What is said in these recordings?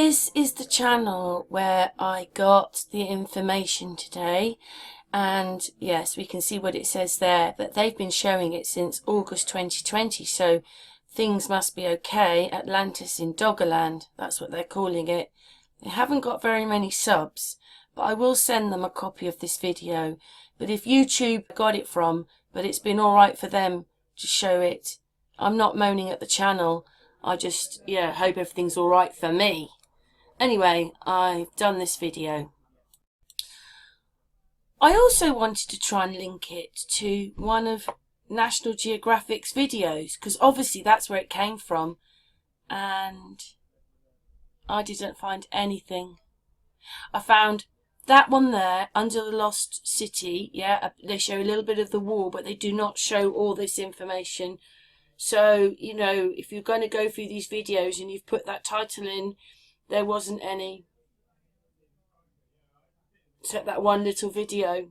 this is the channel where I got the information today, and yes, we can see what it says there, that they've been showing it since August 2020, so things must be okay. Atlantis in Doggerland, that's what they're calling it. They haven't got very many subs, but I will send them a copy of this video. But if YouTube got it from, but it's been alright for them to show it, I'm not moaning at the channel. I just, hope everything's alright for me. Anyway, I've done this video. I also wanted to try and link it to one of National Geographic's videos, because obviously that's where it came from, and I didn't find anything. I found that one there, Under the Lost City. They show a little bit of the wall, but they do not show all this information. So, if you're going to go through these videos and you've put that title in, there wasn't any, except that one little video.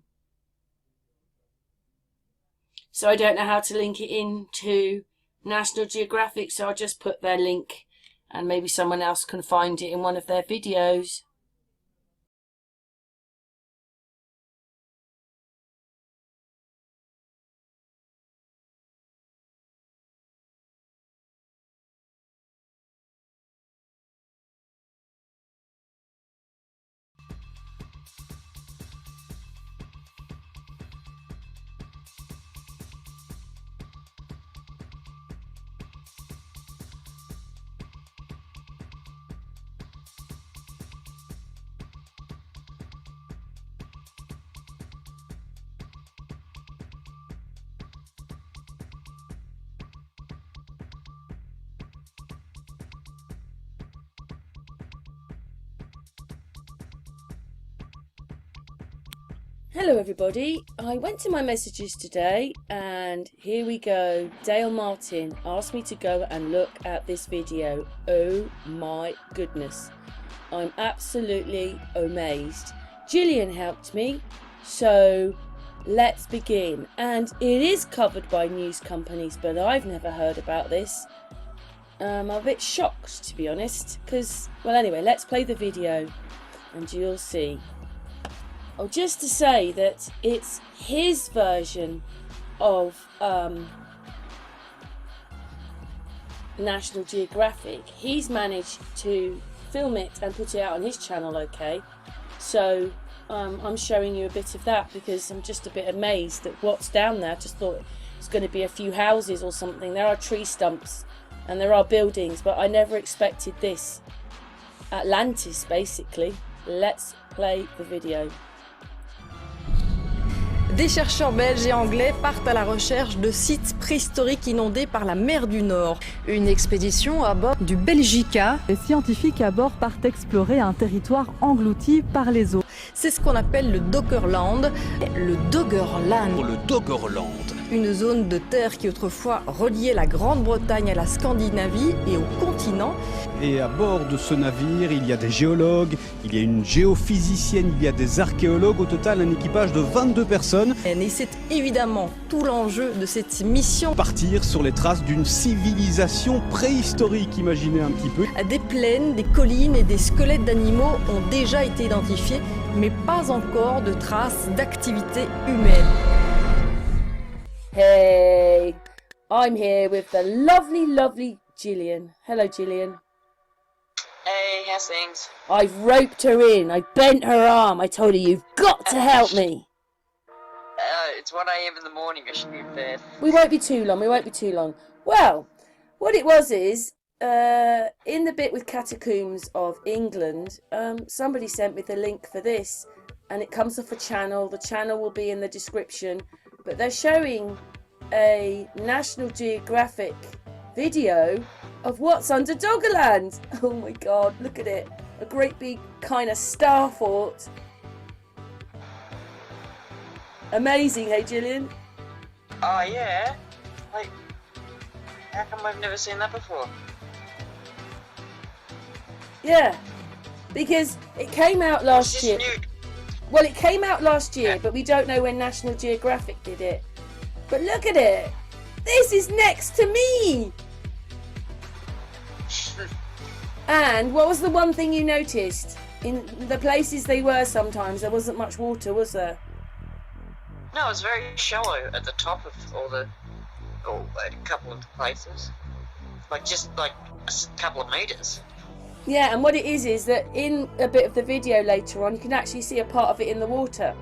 So I don't know how to link it into National Geographic, so I'll just put their link and maybe someone else can find it in one of their videos. Hello everybody, I went to my messages today and here we go. Dale Martin asked me to go and look at this video. Oh my goodness, I'm absolutely amazed. Jillian helped me, so let's begin. And it is covered by news companies, but I've never heard about this. I'm a bit shocked, to be honest, because, well, anyway, let's play the video and you'll see. Oh, just to say that it's his version of National Geographic. He's managed to film it and put it out on his channel, okay? So I'm showing you a bit of that because I'm just a bit amazed at what's down there. I just thought it's going to be a few houses or something. There are tree stumps and there are buildings, but I never expected this. Atlantis, basically. Let's play the video. Des chercheurs belges et anglais partent à la recherche de sites préhistoriques inondés par la mer du Nord. Une expédition à bord du Belgica. Les scientifiques à bord partent explorer un territoire englouti par les eaux. C'est ce qu'on appelle le Doggerland. Le Doggerland. Le Doggerland. Une zone de terre qui autrefois reliait la Grande-Bretagne à la Scandinavie et au continent. Et à bord de ce navire, il y a des géologues, il y a une géophysicienne, il y a des archéologues. Au total, un équipage de 22 personnes. Et c'est évidemment tout l'enjeu de cette mission. Partir sur les traces d'une civilisation préhistorique, imaginez un petit peu. Des plaines, des collines et des squelettes d'animaux ont déjà été identifiés, mais pas encore de traces d'activité humaine. Hey, I'm here with the lovely Jillian. Hello, Jillian. Hey, how's things? I've roped her in. I bent her arm. I told her, you've got to help me. It's 1 AM in the morning. I should be in bed. We won't be too long. Well, what it was is, in the bit with Catacombs of England, somebody sent me the link for this, and it comes off a channel. The channel will be in the description, but they're showing a National Geographic video of what's under Doggerland. Oh my god, look at it. A great big kind of Starfort. Amazing, hey Jillian? Oh yeah? Like, how come I've never seen that before? Yeah, because it came out last year. New? Well, it came out last year, but we don't know when National Geographic did it. But look at it. This is next to me. And what was the one thing you noticed? In the places they were sometimes, there wasn't much water, was there? No, it's very shallow at the top of a couple of the places. Like, just like a couple of meters. Yeah, and what it is that in a bit of the video later on, you can actually see a part of it in the water.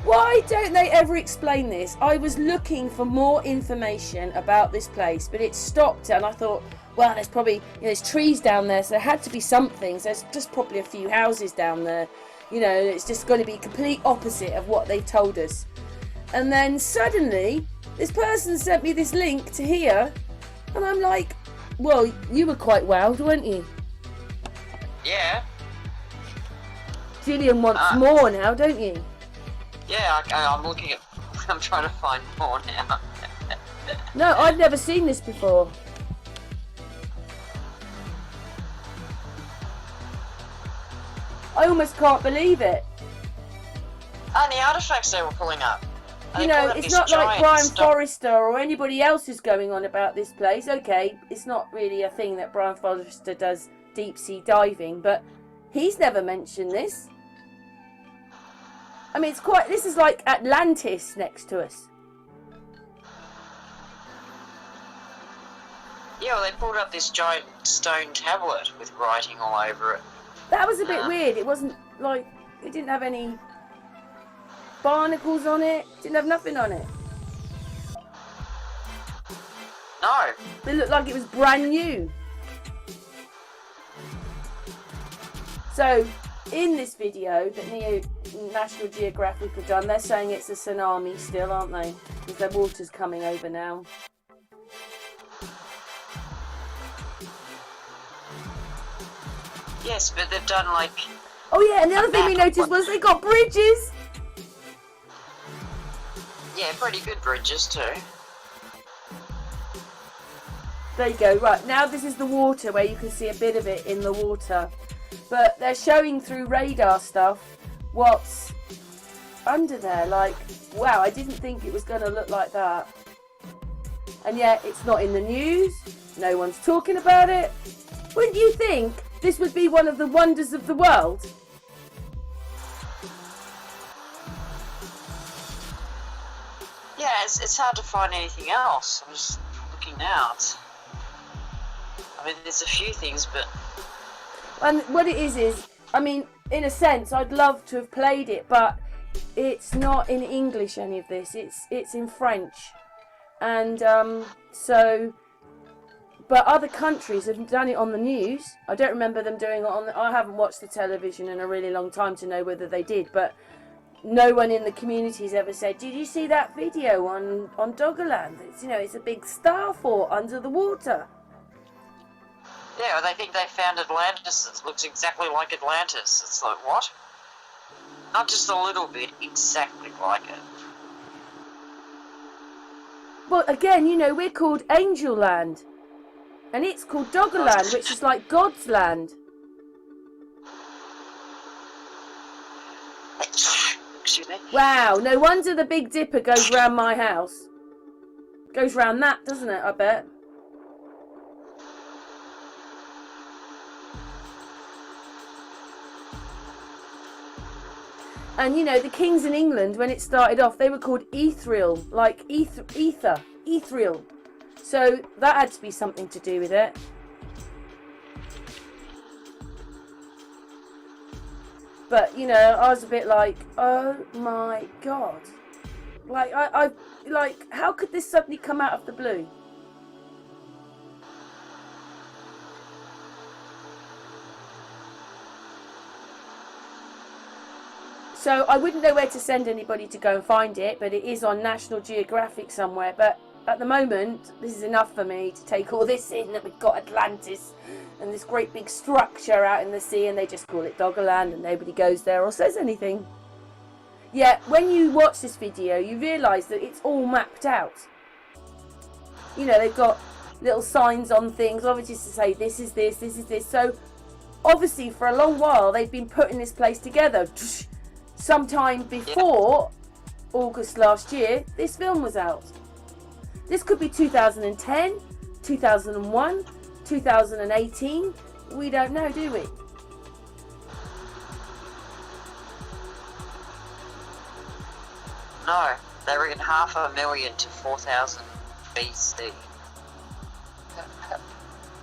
Why don't they ever explain this? I was looking for more information about this place, but it stopped, and I thought, well, there's probably, there's trees down there, so there had to be something. So there's just probably a few houses down there. It's just going to be complete opposite of what they told us. And then suddenly, this person sent me this link to here, and I'm like, well, you were quite wowed, weren't you? Yeah. Jillian wants more now, don't you? Yeah, I'm looking at... I'm trying to find more now. No, I've never seen this before. I almost can't believe it. And the artifacts they were pulling up. It's not like Brian Forrester or anybody else who's going on about this place. Okay, it's not really a thing that Brian Forrester does, deep sea diving, but he's never mentioned this. I mean, this is like Atlantis next to us. Yeah, well, they pulled up this giant stone tablet with writing all over it. That was a bit weird. It wasn't like, it didn't have any barnacles on it. Didn't have nothing on it. No. It looked like it was brand new. So, in this video that National Geographic have done, they're saying it's a tsunami still, aren't they? Because their water's coming over now. Yes, but they've done like... Oh yeah, and the other thing we noticed was they got bridges! Yeah, pretty good bridges too. There you go, right, now this is the water where you can see a bit of it in the water. But they're showing through radar stuff what's under there. Like, wow, I didn't think it was going to look like that. And yet, it's not in the news. No one's talking about it. Wouldn't you think this would be one of the wonders of the world? Yeah, it's hard to find anything else. I'm just looking now. I mean, there's a few things, but... And what it is, I mean, in a sense, I'd love to have played it, but it's not in English, any of this. It's in French. And but other countries have done it on the news. I don't remember them doing it on I haven't watched the television in a really long time to know whether they did, but no one in the community's ever said, did you see that video on Doggerland? It's a big Starfort under the water. Yeah, well, they think they found Atlantis that looks exactly like Atlantis. It's like, what? Not just a little bit, exactly like it. Well, again, we're called Angel Land. And it's called Doggerland, which is like God's land. Excuse me? Wow, no wonder the Big Dipper goes round my house. Goes round that, doesn't it, I bet? And the kings in England, when it started off, they were called Ethereal, like ether, ethereal. So that had to be something to do with it. But I was a bit like, oh my god, like I how could this suddenly come out of the blue? So I wouldn't know where to send anybody to go and find it, but it is on National Geographic somewhere. But at the moment, this is enough for me to take all this in, that we've got Atlantis and this great big structure out in the sea, and they just call it Doggerland and nobody goes there or says anything. Yet when you watch this video, you realise that it's all mapped out. They've got little signs on things, obviously to say this is this, this is this. So obviously for a long while they've been putting this place together. Sometime before August last year, this film was out. This could be 2010, 2001, 2018? We don't know, do we? No, they reckon 500,000 to 4,000 BC.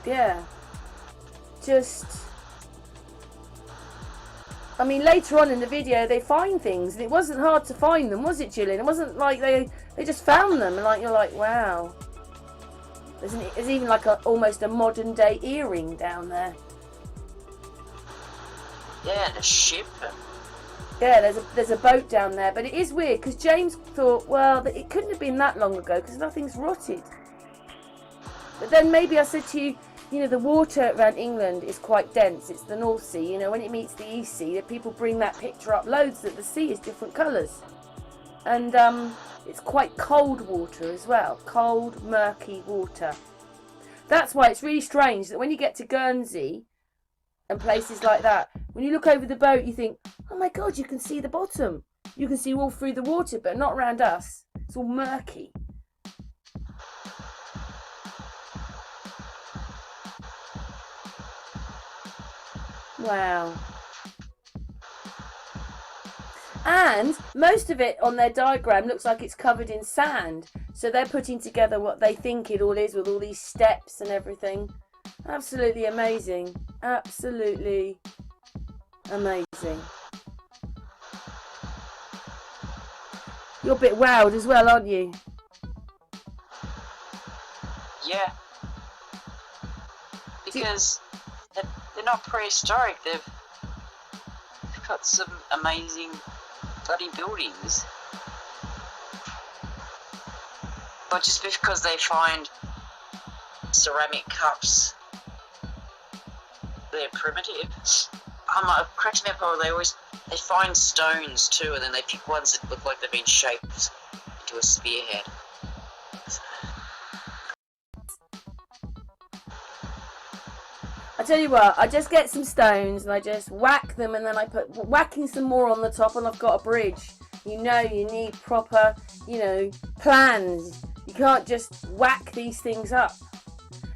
Yeah. Just... I mean, later on in the video, they find things, and it wasn't hard to find them, was it, Jillian? It wasn't like they just found them, and like you're like, wow. There's even like almost a modern day earring down there. Yeah, and a ship. Yeah, there's a boat down there, but it is weird because James thought, well, that it couldn't have been that long ago because nothing's rotted. But then maybe I said to you, you know, the water around England is quite dense. It's the North Sea. You know, when it meets the East Sea, that people bring that picture up loads that the sea is different colours. And it's quite cold water as well. Cold, murky water. That's why it's really strange that when you get to Guernsey and places like that, when you look over the boat, you think, oh my God, you can see the bottom. You can see all through the water, but not around us. It's all murky. Wow. And most of it on their diagram looks like it's covered in sand. So they're putting together what they think it all is with all these steps and everything. Absolutely amazing. Absolutely amazing. You're a bit wowed as well, aren't you? Yeah. Because they're not prehistoric. They've got some amazing bloody buildings. But just because they find ceramic cups, they're primitive. Cracks me up how they find stones too, and then they pick ones that look like they've been shaped into a spearhead. I tell you what, I just get some stones and I just whack them, and then I put whacking some more on the top, and I've got a bridge. You know, you need proper, you know, plans. You can't just whack these things up.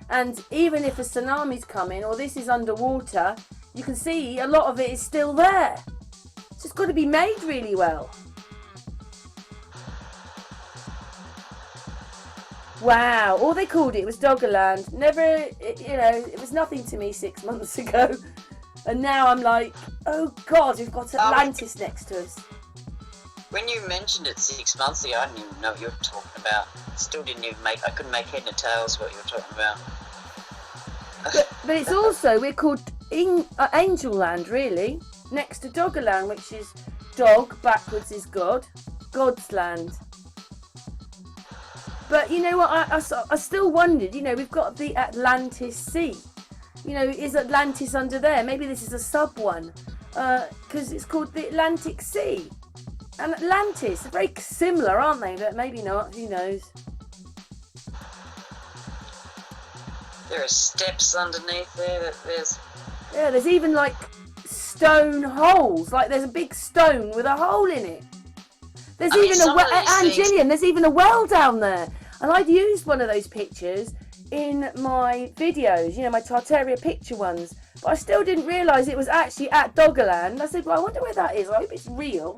And even if a tsunami's coming or this is underwater, you can see a lot of it is still there. It's just got to be made really well. Wow, all they called it was Doggerland. Never, you know, it was nothing to me 6 months ago. And now I'm like, oh God, we've got Atlantis next to us. When you mentioned it 6 months ago, I didn't even know what you were talking about. Still didn't even I couldn't make head nor tails what you were talking about. But it's also, we're called Angel Land, really. Next to Doggerland, which is dog, backwards is God. God's land. But you know what, I still wondered, you know, we've got the Atlantis Sea. You know, is Atlantis under there? Maybe this is a sub one. Because it's called the Atlantic Sea. And Atlantis, they're very similar, aren't they? But maybe not, who knows? There are steps underneath there. Yeah, there's even like stone holes. Like there's a big stone with a hole in it. There's even a well, and Jillian, there's even a well down there. And I'd used one of those pictures in my videos, you know, my Tartaria picture ones. But I still didn't realise it was actually at Doggerland. I said, well, I wonder where that is. I hope it's real.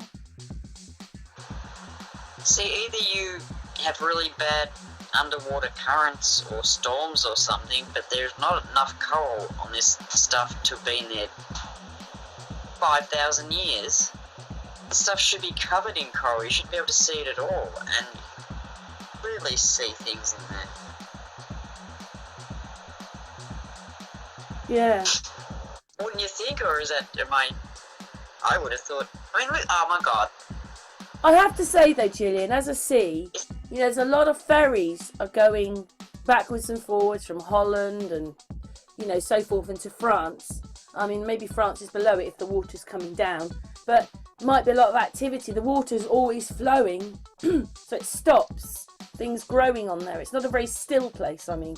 See, either you have really bad underwater currents or storms or something, but there's not enough coral on this stuff to have been there 5,000 years. The stuff should be covered in coral. You should be able to see it at all and clearly see things in there. Yeah. Wouldn't you think, or is that, I would have thought, oh my God. I have to say though, Jillian, as a sea, you know, there's a lot of ferries are going backwards and forwards from Holland and, you know, so forth into France. I mean, maybe France is below it if the water's coming down, but might be a lot of activity. The water's always flowing, so it stops things growing on there. It's not a very still place, I mean.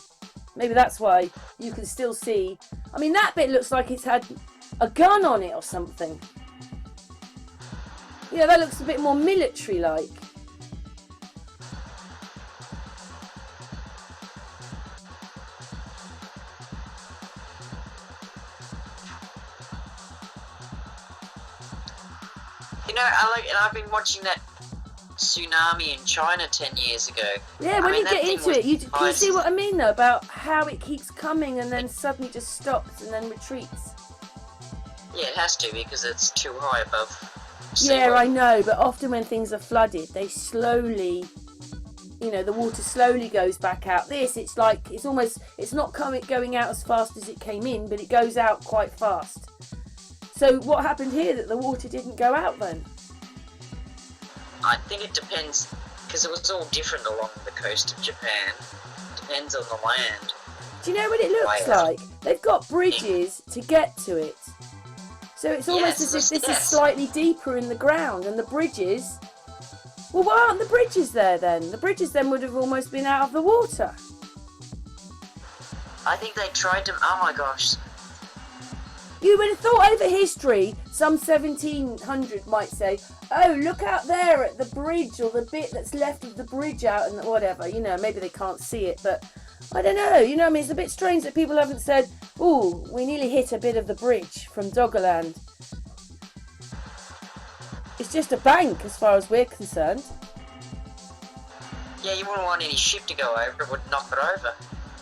Maybe that's why you can still see. I mean, that bit looks like it's had a gun on it or something. Yeah, that looks a bit more military-like. You know, and I've been watching that tsunami in China 10 years ago. Yeah, when I mean, you that get thing into was it, can you nice. see what I mean though, about how it keeps coming and then suddenly just stops and then retreats? Yeah, it has to, because it's too high above sea Yeah, level. I know, but often when things are flooded, they slowly, you know, the water slowly goes back out. This, it's like, it's not going out as fast as it came in, but it goes out quite fast. So what happened here that the water didn't go out then? I think it depends, because it was all different along the coast of Japan. Depends on the land. Do you know what it looks Wow. like? They've got bridges to get to it. So it's almost as if this is slightly deeper in the ground, and the bridges... Well, why aren't the bridges there then? The bridges then would have almost been out of the water. I think they tried to... Oh my gosh. You would have thought over history, some 1700 might say, oh, look out there at the bridge, or the bit that's left of the bridge out, and whatever. You know, maybe they can't see it, but I don't know. You know what I mean? It's a bit strange that people haven't said, ooh, we nearly hit a bit of the bridge from Doggerland. It's just a bank as far as we're concerned. Yeah, you wouldn't want any ship to go over, it would knock it over.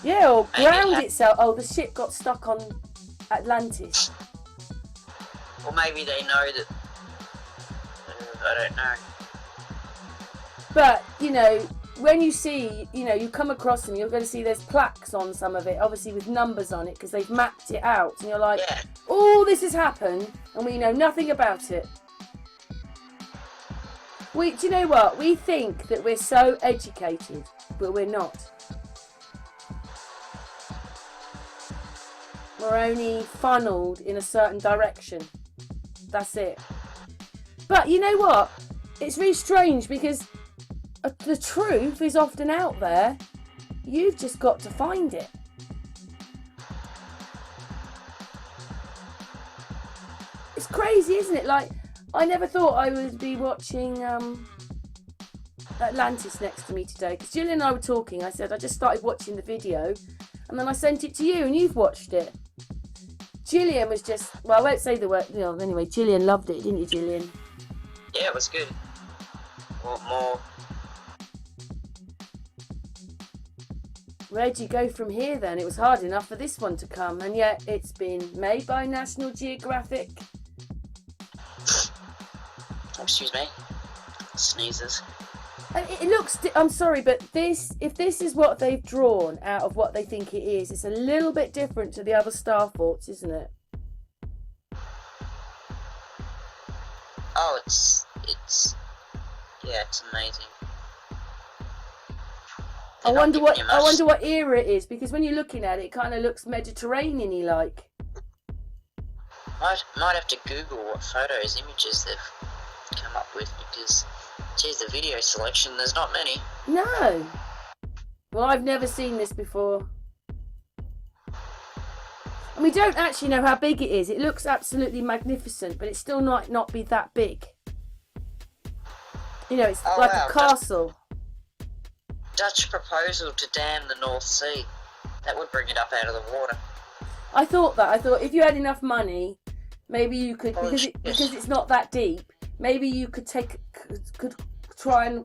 Yeah, or Maybe ground it itself. Oh, the ship got stuck on Atlantis. Or maybe they know that... I don't know. But, you know, when you see, you know, you come across them, you're going to see there's plaques on some of it, obviously with numbers on it, because they've mapped it out. And you're like, Yeah. oh, this has happened, and we know nothing about it. Do you know what? We think that we're so educated, but we're not. We're only funneled in a certain direction. That's it. But you know what? It's really strange because the truth is often out there. You've just got to find it. It's crazy, isn't it? Like, I never thought I would be watching Atlantis next to me today. Because Jillian and I were talking. I said, I just started watching the video. And then I sent it to you and you've watched it. Jillian was just, well, I won't say the word, you know, anyway, Jillian loved it, didn't you, Jillian? Yeah, it was good. Want more? Where'd you go from here then? It was hard enough for this one to come, and yet it's been made by National Geographic. Excuse me. Sneezes. And it looks, I'm sorry, but if this is what they've drawn out of what they think it is, it's a little bit different to the other Starforts, isn't it? Oh, it's amazing. I wonder what era it is, because when you're looking at it, it kind of looks Mediterranean-y like. Might have to Google what images they've come up with, because, geez, the video selection, there's not many. No. Well, I've never seen this before. And we don't actually know how big it is. It looks absolutely magnificent, but it's still not be that big. You know, it's like a castle. Dutch proposal to dam the North Sea. That would bring it up out of the water. I thought if you had enough money, maybe you could, because it's not that deep, maybe you could try and,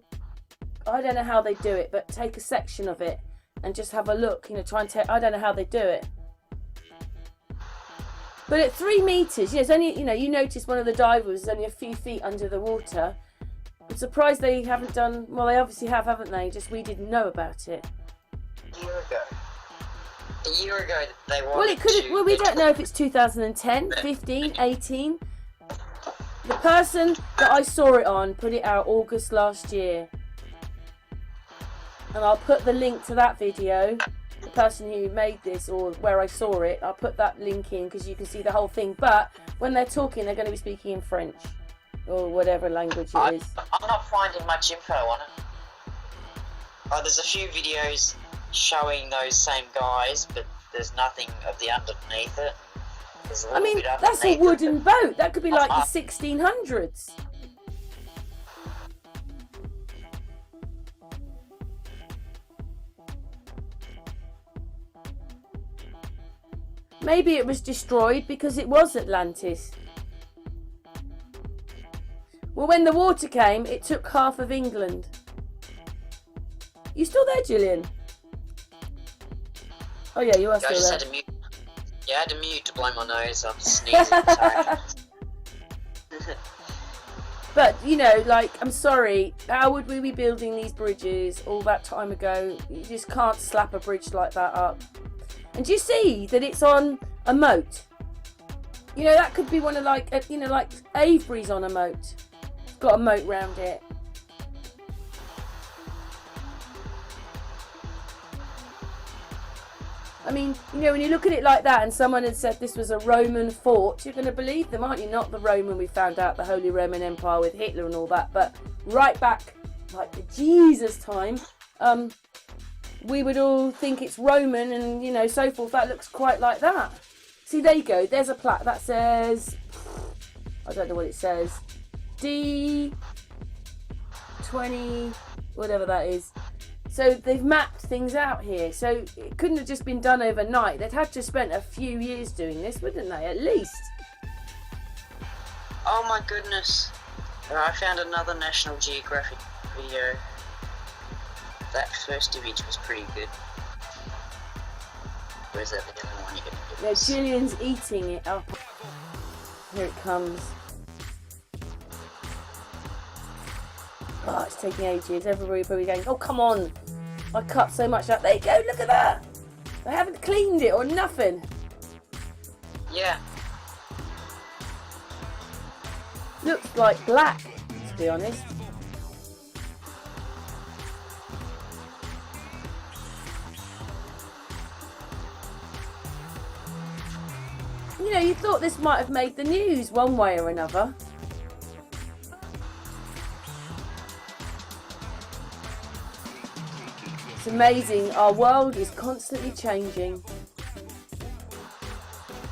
I don't know how they do it, but take a section of it and just have a look, you know, try and take, I don't know how they do it. But at 3 meters, it's only, you know, you notice one of the divers is only a few feet under the water. I'm surprised they haven't done, well, they obviously have, haven't they? Just we didn't know about it. A year ago, they wanted Well, it could have, well, we don't know if it's 2010, 15, 18. The person that I saw it on put it out August last year. And I'll put the link to that video. The person who made this, or where I saw it, I'll put that link in because you can see the whole thing. But when they're talking, they're going to be speaking in French. Or whatever language it is. I'm not finding much info on it. Oh, there's a few videos showing those same guys, but there's nothing of the underneath it. I mean, that's a wooden boat. That could be like the 1600s. Maybe it was destroyed because it was Atlantis. Well, when the water came, it took half of England. You still there, Jillian? Oh yeah, you are Yeah, I still just there. had to mute. Yeah, I had to mute to blow my nose. I'm sneezing. Sorry. But, you know, like, I'm sorry, how would we be building these bridges all that time ago? You just can't slap a bridge like that up. And do you see that it's on a moat? You know, that could be one of, like, you know, like Avebury's on a moat. It's got a moat round it. I mean, you know, when you look at it like that and someone had said this was a Roman fort, you're going to believe them, aren't you? Not the Roman we found out, the Holy Roman Empire with Hitler and all that, but right back, like the Jesus time, we would all think it's Roman and, you know, so forth. That looks quite like that. See, there you go. There's a plaque that says, I don't know what it says, D20, whatever that is. So they've mapped things out here. So it couldn't have just been done overnight. They'd had to have spent a few years doing this, wouldn't they? At least. Oh my goodness. I found another National Geographic video. That first image was pretty good. Where's that the other one you get? Yeah, Jillian's eating it up. Here it comes. Oh, it's taking ages. Everybody probably going, oh, come on. I cut so much out. There you go, look at that. They haven't cleaned it or nothing. Yeah. Looks like black, to be honest. You know, you thought this might have made the news one way or another. It's amazing. Our world is constantly changing.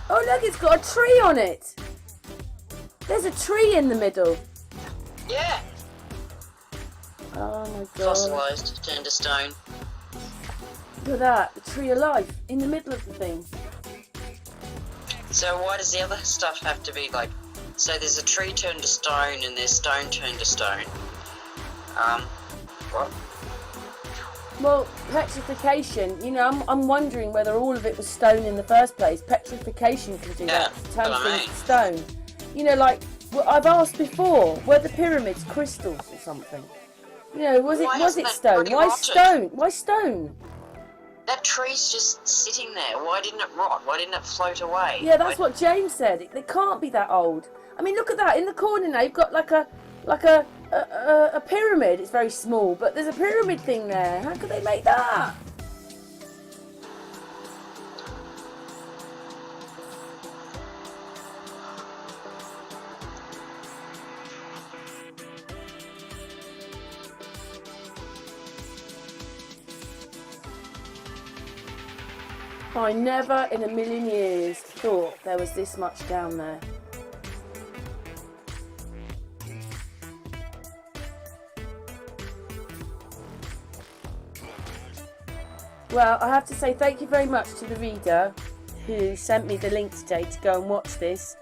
Oh, look, it's got a tree on it. There's a tree in the middle. Yeah. Oh, my God. Fossilised, turned to stone. Look at that. The tree of life in the middle of the thing. So why does the other stuff have to be like... So there's a tree turned to stone and there's stone turned to stone. What? Well, petrification, you know, I'm wondering whether all of it was stone in the first place. Petrification can do that, turn things to stone. You know, like, well, I've asked before, were the pyramids crystals or something? You know, was it stone? Why stone? Why stone? That tree's just sitting there. Why didn't it rot? Why didn't it float away? Yeah, that's what James said. It can't be that old. I mean, look at that. In the corner now, you've got like a pyramid. It's very small, but there's a pyramid thing there. How could they make that? I never in a million years thought there was this much down there. Well, I have to say thank you very much to the reader who sent me the link today to go and watch this.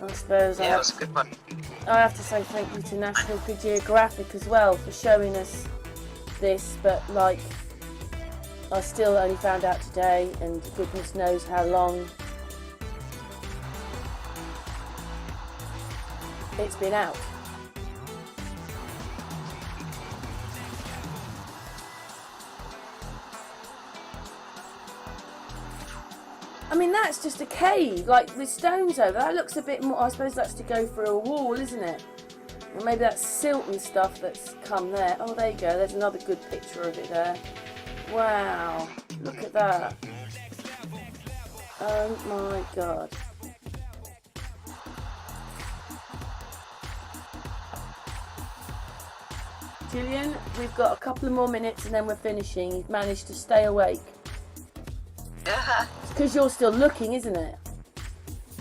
I suppose yeah, it was a good one. I have to say thank you to National Geographic as well for showing us this, but like, I still only found out today, and goodness knows how long it's been out. I mean, that's just a cave, like with stones over. That looks a bit more, I suppose that's to go through a wall, isn't it? Or maybe that's silt and stuff that's come there. Oh, there you go, there's another good picture of it there. Wow, look at that. Oh my God. Jillian, we've got a couple of more minutes and then we're finishing. You've managed to stay awake. It's because you're still looking, isn't it?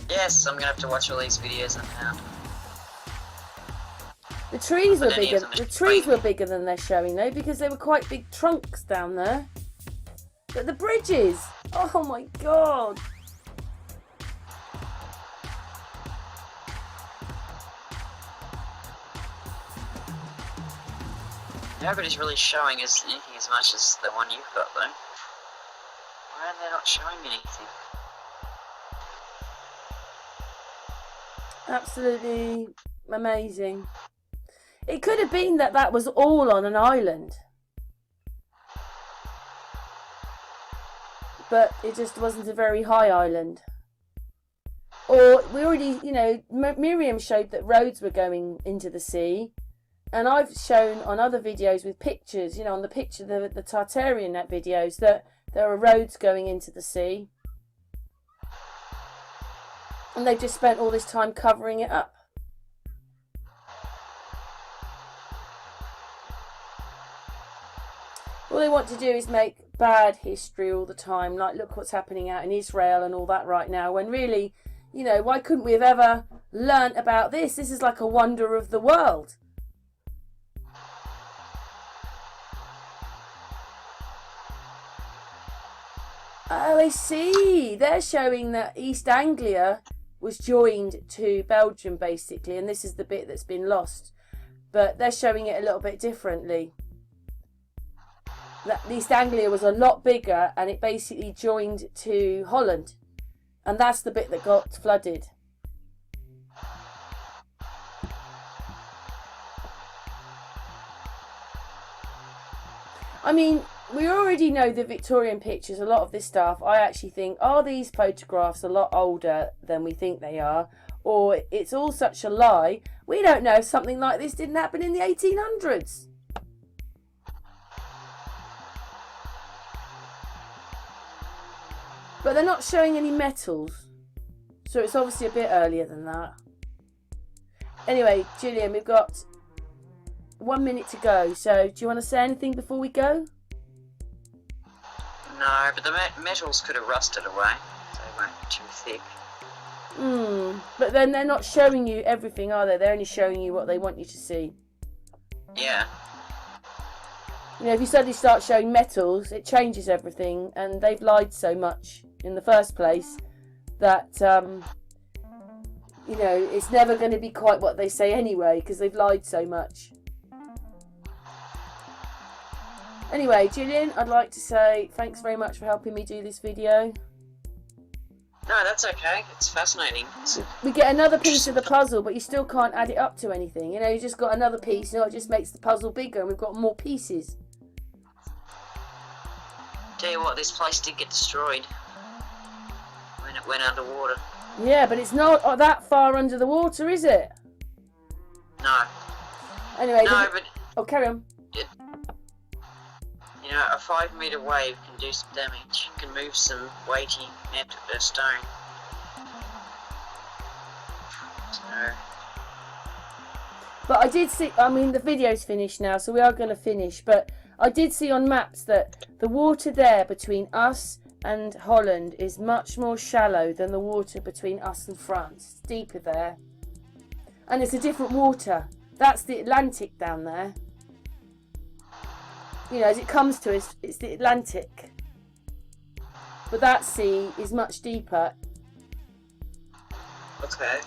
Yes, I'm going to have to watch all these videos on hand. The trees were bigger. The trees were bigger than they're showing though, because they were quite big trunks down there. But the bridges, oh my God! Nobody's really showing us anything as much as the one you've got, though. Why are they not showing anything? Absolutely amazing. It could have been that that was all on an island. But it just wasn't a very high island. Or we already, you know, Miriam showed that roads were going into the sea. And I've shown on other videos with pictures, you know, on the picture, the Tartarian net videos, that there are roads going into the sea. And they've just spent all this time covering it up. All they want to do is make bad history all the time. Like, look what's happening out in Israel and all that right now. When really, you know, why couldn't we have ever learnt about this? This is like a wonder of the world. Oh, I see. They're showing that East Anglia was joined to Belgium, basically, and this is the bit that's been lost. But they're showing it a little bit differently. That East Anglia was a lot bigger, and it basically joined to Holland. And that's the bit that got flooded. I mean, we already know the Victorian pictures, a lot of this stuff. I actually think, are these photographs a lot older than we think they are? Or it's all such a lie. We don't know if something like this didn't happen in the 1800s. But they're not showing any metals. So it's obviously a bit earlier than that. Anyway, Jillian, we've got 1 minute to go. So do you want to say anything before we go? No, but the metals could have rusted away. So they weren't too thick. But then they're not showing you everything, are they? They're only showing you what they want you to see. Yeah. You know, if you suddenly start showing metals, it changes everything. And they've lied so much in the first place that, you know, it's never going to be quite what they say anyway, because they've lied so much. Anyway, Jillian, I'd like to say thanks very much for helping me do this video. No, that's okay. It's fascinating. We get another piece of the puzzle, but you still can't add it up to anything. You know, you just got another piece, you know, it just makes the puzzle bigger and we've got more pieces. Tell you what, this place did get destroyed when it went underwater. Yeah, but it's not that far under the water, is it? No. Anyway, no, but... Oh, carry on. You know, a 5 metre wave can do some damage. Can move some weighty stone. So... But I did see, I mean, the video's finished now, so we are going to finish. But I did see on maps that the water there between us and Holland is much more shallow than the water between us and France. It's deeper there. And it's a different water. That's the Atlantic down there. You know, as it comes to us, it's the Atlantic. But that sea is much deeper. Okay.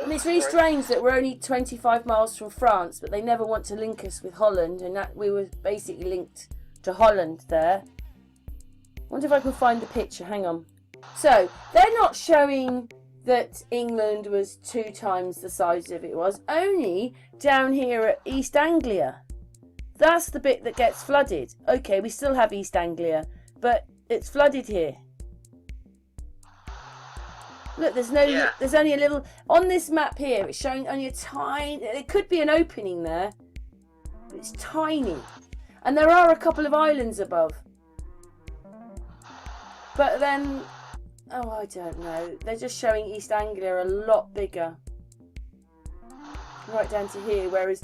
And it's really strange that we're only 25 miles from France, but they never want to link us with Holland, and that we were basically linked to Holland there. Wonder if I can find the picture. Hang on. So, they're not showing that England was 2 times the size of it was, only down here at East Anglia. That's the bit that gets flooded. Okay, we still have East Anglia, but it's flooded here. Look, there's only a little, on this map here, it's showing only a tiny, it could be an opening there, but it's tiny. And there are a couple of islands above. But then, oh, I don't know, they're just showing East Anglia a lot bigger. Right down to here, whereas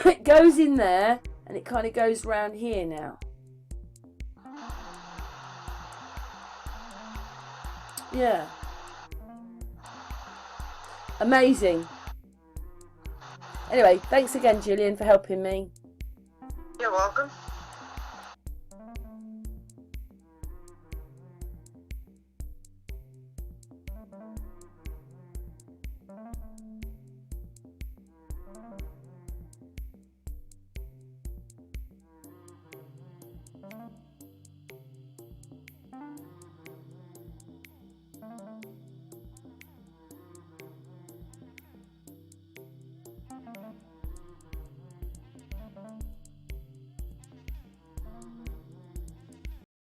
it goes in there and it kind of goes round here now. Yeah. Amazing. Anyway, thanks again, Jillian, for helping me. You're welcome.